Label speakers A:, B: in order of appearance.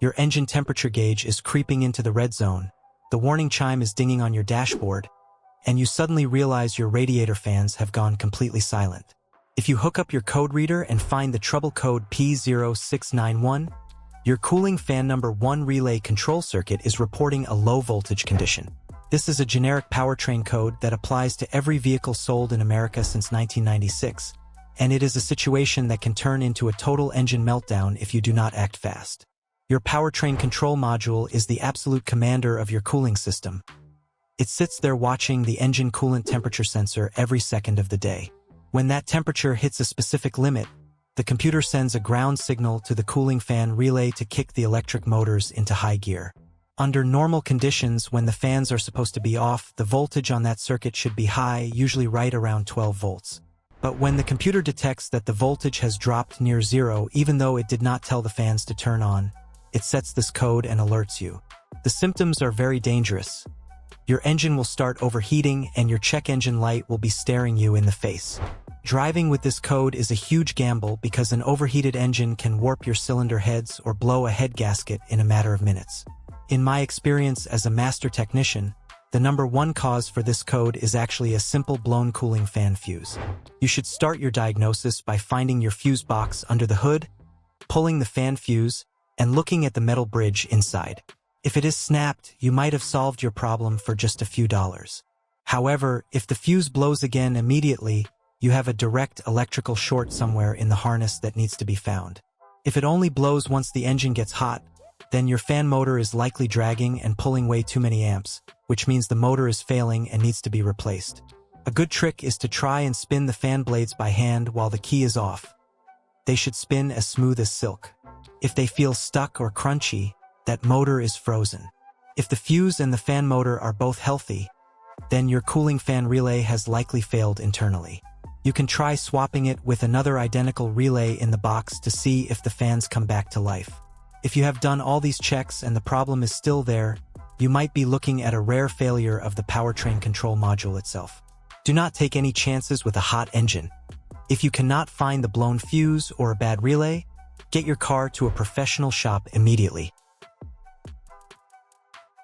A: Your engine temperature gauge is creeping into the red zone, the warning chime is dinging on your dashboard, and you suddenly realize your radiator fans have gone completely silent. If you hook up your code reader and find the trouble code P0691, your cooling fan number 1 relay control circuit is reporting a low voltage condition. This is a generic powertrain code that applies to every vehicle sold in America since 1996, and it is a situation that can turn into a total engine meltdown if you do not act fast. Your powertrain control module is the absolute commander of your cooling system. It sits there watching the engine coolant temperature sensor every second of the day. When that temperature hits a specific limit, the computer sends a ground signal to the cooling fan relay to kick the electric motors into high gear. Under normal conditions, when the fans are supposed to be off, the voltage on that circuit should be high, usually right around 12 volts. But when the computer detects that the voltage has dropped near zero, even though it did not tell the fans to turn on, it sets this code and alerts you. The symptoms are very dangerous. Your engine will start overheating and your check engine light will be staring you in the face. Driving with this code is a huge gamble because an overheated engine can warp your cylinder heads or blow a head gasket in a matter of minutes. In my experience as a master technician, the number 1 cause for this code is actually a simple blown cooling fan fuse. You should start your diagnosis by finding your fuse box under the hood, pulling the fan fuse, and looking at the metal bridge inside. If it is snapped, you might have solved your problem for just a few dollars. However, if the fuse blows again immediately, you have a direct electrical short somewhere in the harness that needs to be found. If it only blows once the engine gets hot, then your fan motor is likely dragging and pulling way too many amps, which means the motor is failing and needs to be replaced. A good trick is to try and spin the fan blades by hand while the key is off. They should spin as smooth as silk. If they feel stuck or crunchy, that motor is frozen. If the fuse and the fan motor are both healthy, then your cooling fan relay has likely failed internally. You can try swapping it with another identical relay in the box to see if the fans come back to life. If you have done all these checks and the problem is still there, you might be looking at a rare failure of the powertrain control module itself. Do not take any chances with a hot engine. If you cannot find the blown fuse or a bad relay, get your car to a professional shop immediately.